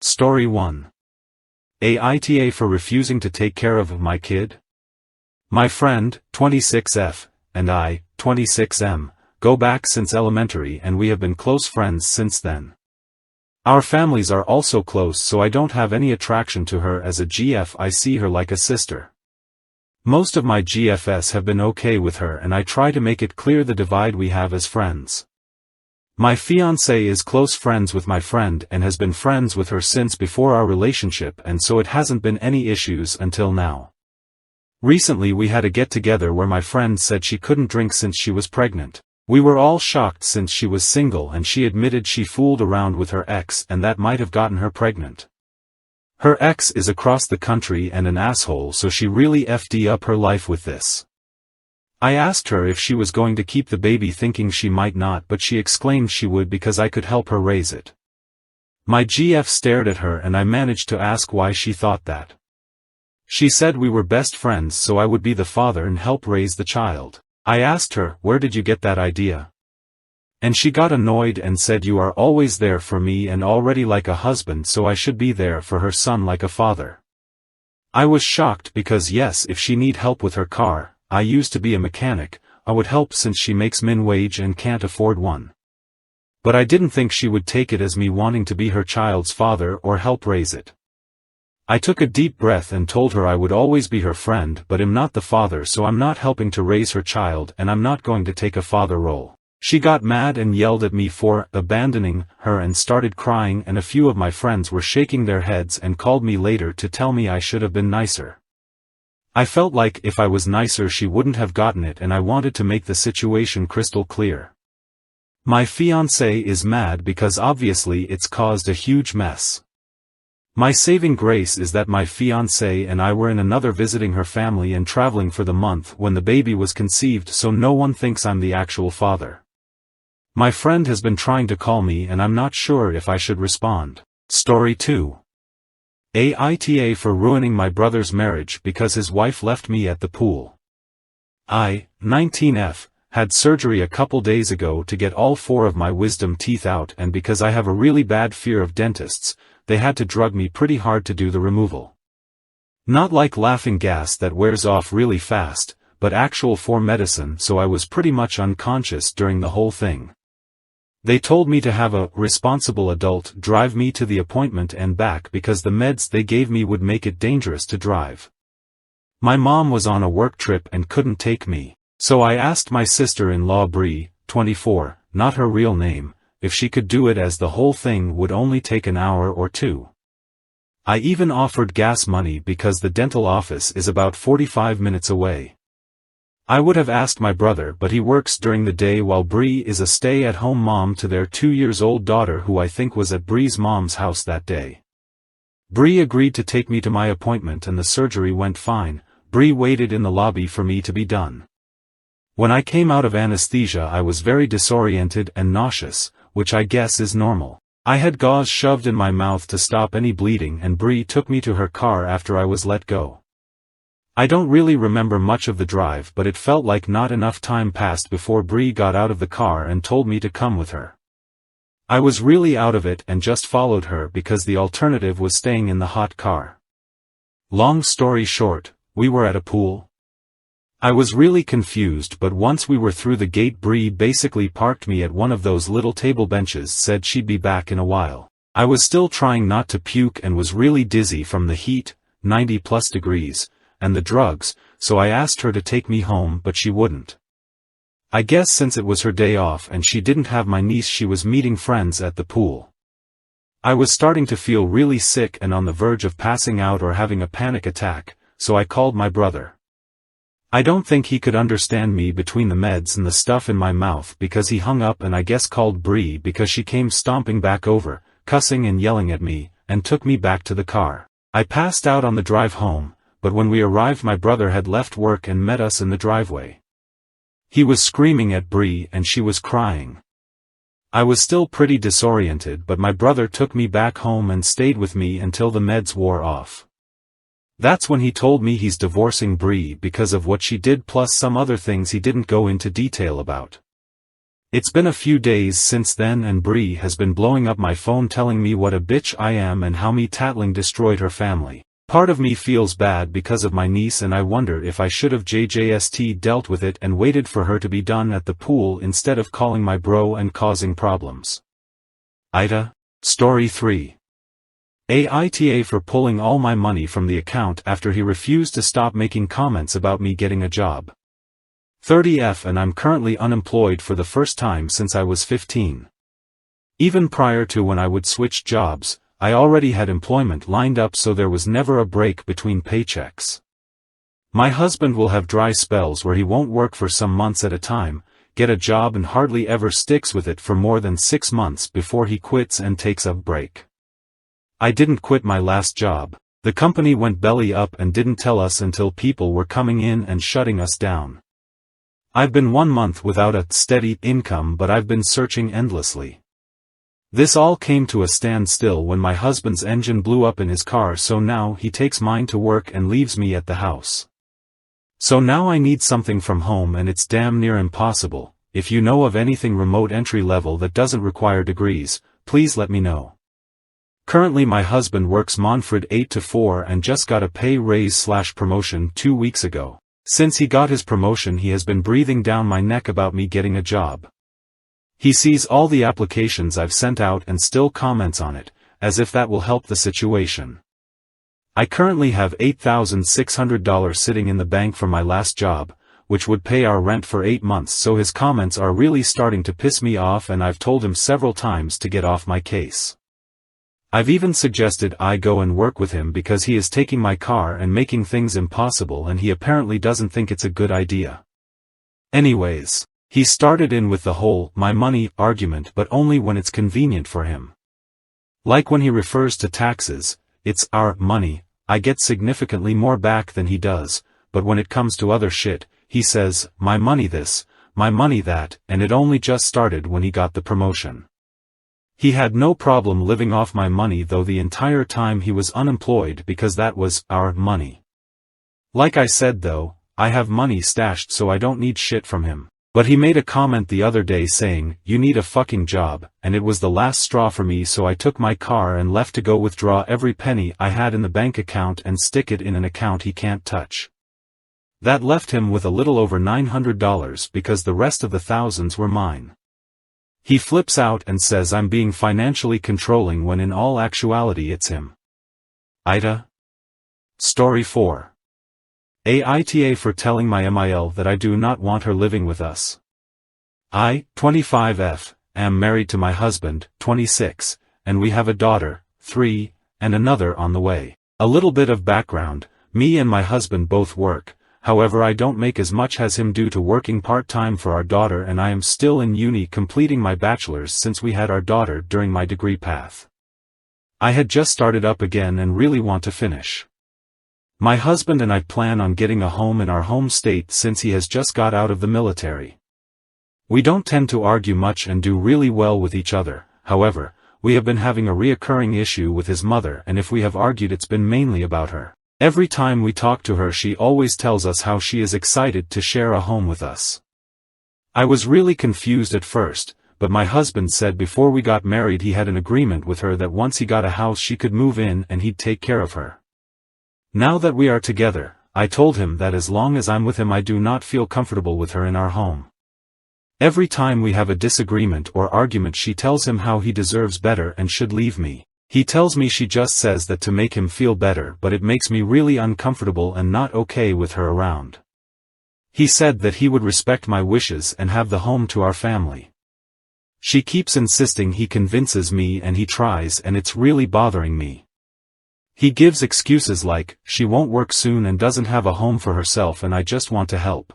Story 1. AITA for refusing to take care of my kid? My friend, 26F, and I, 26M, go back since elementary and we have been close friends since then. Our families are also close, so I don't have any attraction to her as a GF. I see her like a sister. Most of my GFs have been okay with her and I try to make it clear the divide we have as friends. My fiancé is close friends with my friend and has been friends with her since before our relationship, and so it hasn't been any issues until now. Recently we had a get-together where my friend said she couldn't drink since she was pregnant. We were all shocked since she was single and she admitted she fooled around with her ex and that might have gotten her pregnant. Her ex is across the country and an asshole, so she really FD up her life with this. I asked her if she was going to keep the baby, thinking she might not, but she exclaimed she would because I could help her raise it. My GF stared at her and I managed to ask why she thought that. She said we were best friends so I would be the father and help raise the child. I asked her, where did you get that idea? And she got annoyed and said, you are always there for me and already like a husband, so I should be there for her son like a father. I was shocked because yes, if she need help with her car, I used to be a mechanic, I would help since she makes min wage and can't afford one. But I didn't think she would take it as me wanting to be her child's father or help raise it. I took a deep breath and told her I would always be her friend but am not the father, so I'm not helping to raise her child and I'm not going to take a father role. She got mad and yelled at me for abandoning her and started crying, and a few of my friends were shaking their heads and called me later to tell me I should have been nicer. I felt like if I was nicer she wouldn't have gotten it, and I wanted to make the situation crystal clear. My fiancé is mad because obviously it's caused a huge mess. My saving grace is that my fiancé and I were in another visiting her family and traveling for the month when the baby was conceived, so no one thinks I'm the actual father. My friend has been trying to call me and I'm not sure if I should respond. Story 2. AITA for ruining my brother's marriage because his wife left me at the pool. I, 19F, had surgery a couple days ago to get all 4 of my wisdom teeth out, and because I have a really bad fear of dentists, they had to drug me pretty hard to do the removal. Not like laughing gas that wears off really fast, but actual for medicine, so I was pretty much unconscious during the whole thing. They told me to have a responsible adult drive me to the appointment and back because the meds they gave me would make it dangerous to drive. My mom was on a work trip and couldn't take me, so I asked my sister-in-law Bree, 24, not her real name, if she could do it, as the whole thing would only take an hour or 2. I even offered gas money because the dental office is about 45 minutes away. I would have asked my brother, but he works during the day while Bree is a stay-at-home mom to their 2-year-old daughter, who I think was at Bree's mom's house that day. Bree agreed to take me to my appointment and the surgery went fine. Bree waited in the lobby for me to be done. When I came out of anesthesia I was very disoriented and nauseous, which I guess is normal. I had gauze shoved in my mouth to stop any bleeding and Bree took me to her car after I was let go. I don't really remember much of the drive, but it felt like not enough time passed before Bree got out of the car and told me to come with her. I was really out of it and just followed her because the alternative was staying in the hot car. Long story short, we were at a pool. I was really confused, but once we were through the gate Bree basically parked me at one of those little table benches, said she'd be back in a while. I was still trying not to puke and was really dizzy from the heat, 90+ degrees, and the drugs, so I asked her to take me home, but she wouldn't. I guess since it was her day off and she didn't have my niece, she was meeting friends at the pool. I was starting to feel really sick and on the verge of passing out or having a panic attack, so I called my brother. I don't think he could understand me between the meds and the stuff in my mouth because he hung up and I guess called Bree because she came stomping back over, cussing and yelling at me, and took me back to the car. I passed out on the drive home, but when we arrived my brother had left work and met us in the driveway. He was screaming at Bree and she was crying. I was still pretty disoriented, but my brother took me back home and stayed with me until the meds wore off. That's when he told me he's divorcing Bree because of what she did plus some other things he didn't go into detail about. It's been a few days since then and Bree has been blowing up my phone telling me what a bitch I am and how me tattling destroyed her family. Part of me feels bad because of my niece and I wonder if I should have JJST dealt with it and waited for her to be done at the pool instead of calling my bro and causing problems. AITA. Story 3. AITA for pulling all my money from the account after he refused to stop making comments about me getting a job. 30F and I'm currently unemployed for the first time since I was 15. Even prior to when I would switch jobs, I already had employment lined up so there was never a break between paychecks. My husband will have dry spells where he won't work for some months at a time, get a job and hardly ever sticks with it for more than 6 months before he quits and takes a break. I didn't quit my last job. The company went belly up and didn't tell us until people were coming in and shutting us down. I've been 1 month without a steady income but I've been searching endlessly. This all came to a standstill when my husband's engine blew up in his car so now he takes mine to work and leaves me at the house. So now I need something from home and it's damn near impossible. If you know of anything remote entry level that doesn't require degrees, please let me know. Currently my husband works Monfred 8 to 4 and just got a pay raise/promotion 2 weeks ago. Since he got his promotion he has been breathing down my neck about me getting a job. He sees all the applications I've sent out and still comments on it, as if that will help the situation. I currently have $8,600 sitting in the bank from my last job, which would pay our rent for 8 months so his comments are really starting to piss me off and I've told him several times to get off my case. I've even suggested I go and work with him because he is taking my car and making things impossible and he apparently doesn't think it's a good idea. Anyways, he started in with the whole "my money" argument but only when it's convenient for him. Like when he refers to taxes, it's our money, I get significantly more back than he does, but when it comes to other shit, he says, "my money this, my money that," and it only just started when he got the promotion. He had no problem living off my money though the entire time he was unemployed because that was our money. Like I said though, I have money stashed so I don't need shit from him. But he made a comment the other day saying, "You need a fucking job," and it was the last straw for me so I took my car and left to go withdraw every penny I had in the bank account and stick it in an account he can't touch. That left him with a little over $900 because the rest of the thousands were mine. He flips out and says I'm being financially controlling when in all actuality it's him. AITA. Story 4. AITA for telling my MIL that I do not want her living with us. I, 25F, am married to my husband, 26, and we have a daughter, 3, and another on the way. A little bit of background, me and my husband both work. However I don't make as much as him due to working part-time for our daughter and I am still in uni completing my bachelor's since we had our daughter during my degree path. I had just started up again and really want to finish. My husband and I plan on getting a home in our home state since he has just got out of the military. We don't tend to argue much and do really well with each other, however, we have been having a reoccurring issue with his mother and if we have argued it's been mainly about her. Every time we talk to her she always tells us how she is excited to share a home with us. I was really confused at first, but my husband said before we got married he had an agreement with her that once he got a house she could move in and he'd take care of her. Now that we are together, I told him that as long as I'm with him I do not feel comfortable with her in our home. Every time we have a disagreement or argument she tells him how he deserves better and should leave me. He tells me she just says that to make him feel better but it makes me really uncomfortable and not okay with her around. He said that he would respect my wishes and have the home to our family. She keeps insisting he convinces me and he tries and it's really bothering me. He gives excuses like, she won't work soon and doesn't have a home for herself and I just want to help.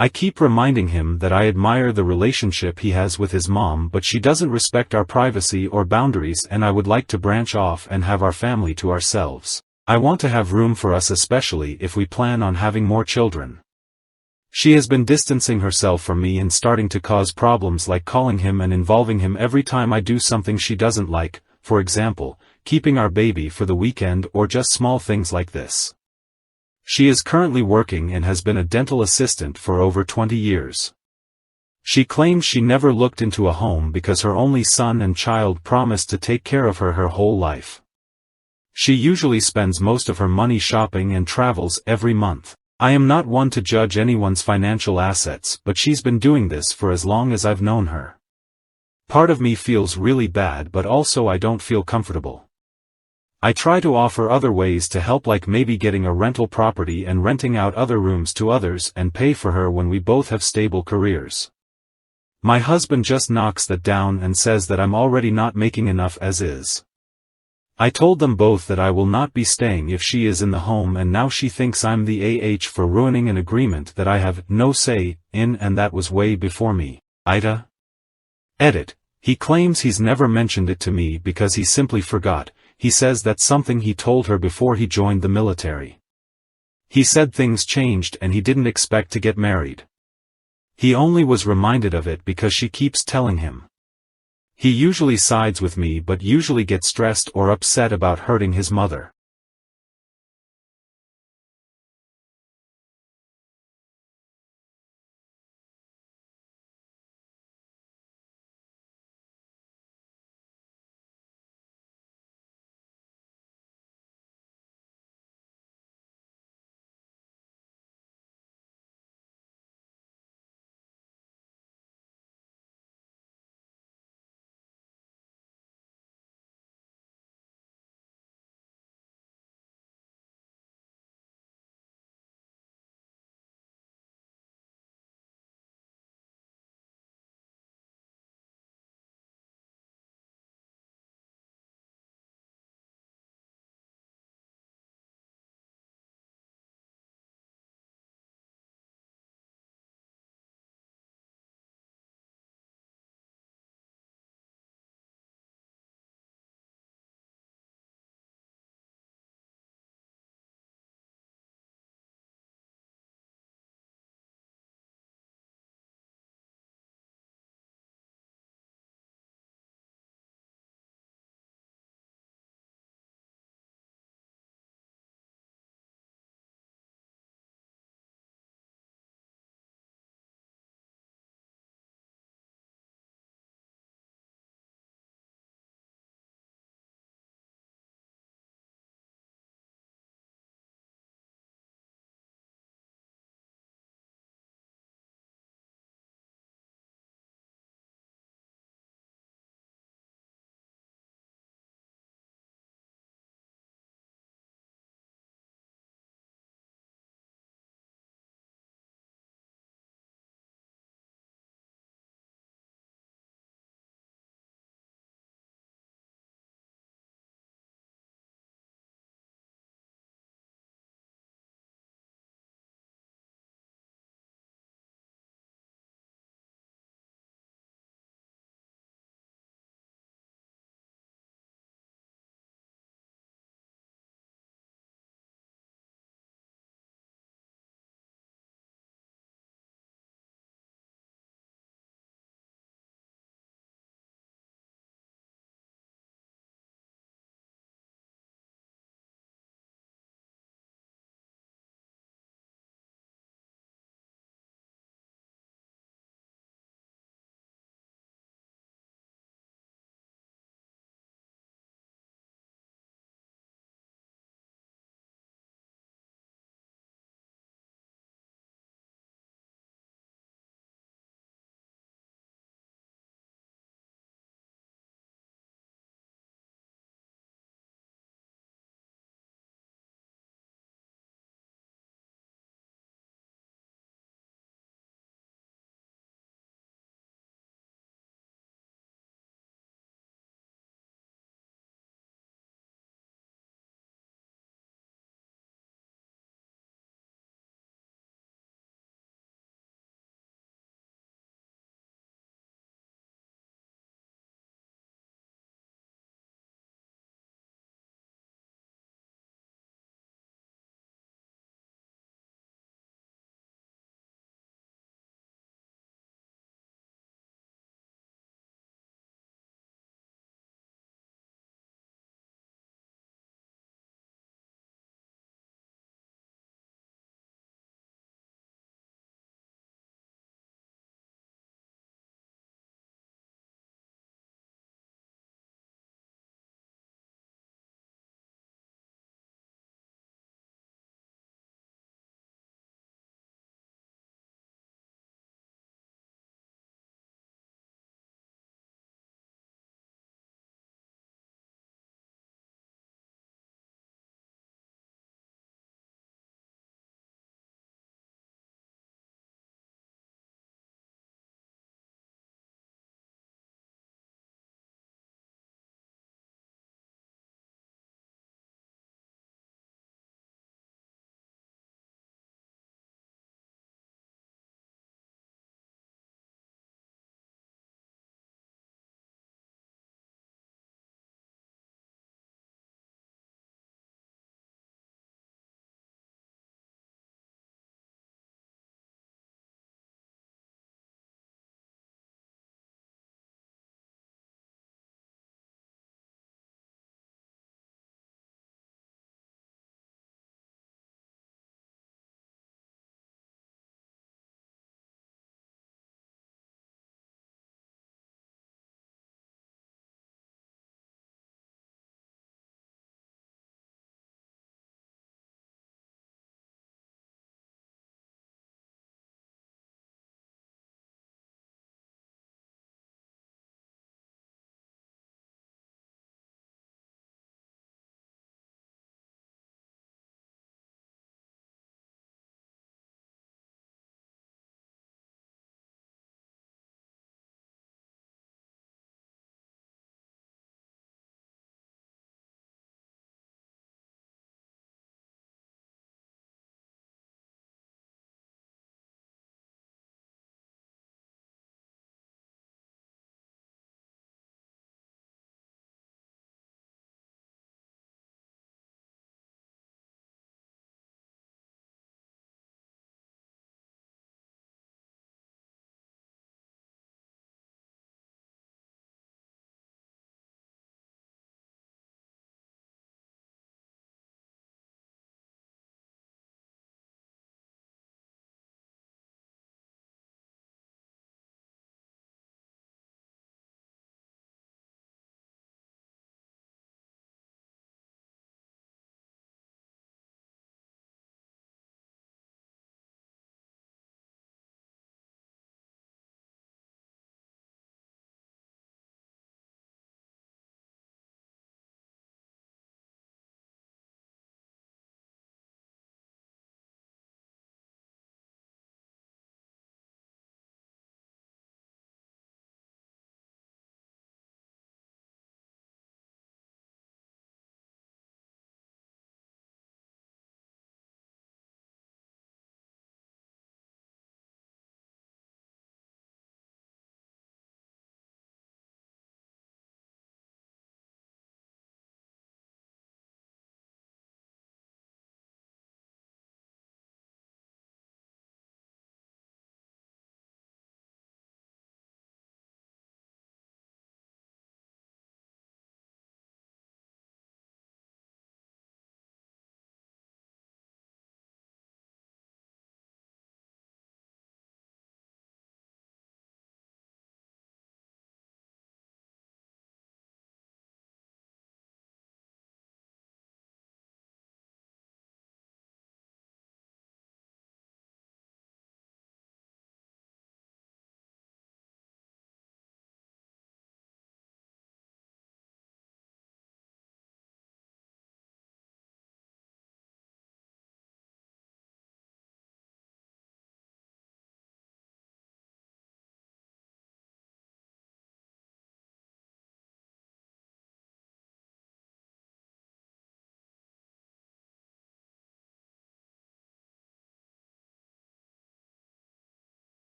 I keep reminding him that I admire the relationship he has with his mom but she doesn't respect our privacy or boundaries and I would like to branch off and have our family to ourselves. I want to have room for us especially if we plan on having more children. She has been distancing herself from me and starting to cause problems like calling him and involving him every time I do something she doesn't like, for example, keeping our baby for the weekend or just small things like this. She is currently working and has been a dental assistant for over 20 years. She claims she never looked into a home because her only son and child promised to take care of her whole life. She usually spends most of her money shopping and travels every month. I am not one to judge anyone's financial assets, but she's been doing this for as long as I've known her. Part of me feels really bad, but also I don't feel comfortable. I try to offer other ways to help, like maybe getting a rental property and renting out other rooms to others, and pay for her when we both have stable careers. My husband just knocks that down and says that I'm already not making enough as is. I told them both that I will not be staying if she is in the home, and now she thinks I'm the for ruining an agreement that I have no say in, and that was way before me. AITA. Edit. He claims he's never mentioned it to me because he simply forgot. He says that's something he told her before he joined the military. He said things changed and he didn't expect to get married. He only was reminded of it because she keeps telling him. He usually sides with me, but usually gets stressed or upset about hurting his mother.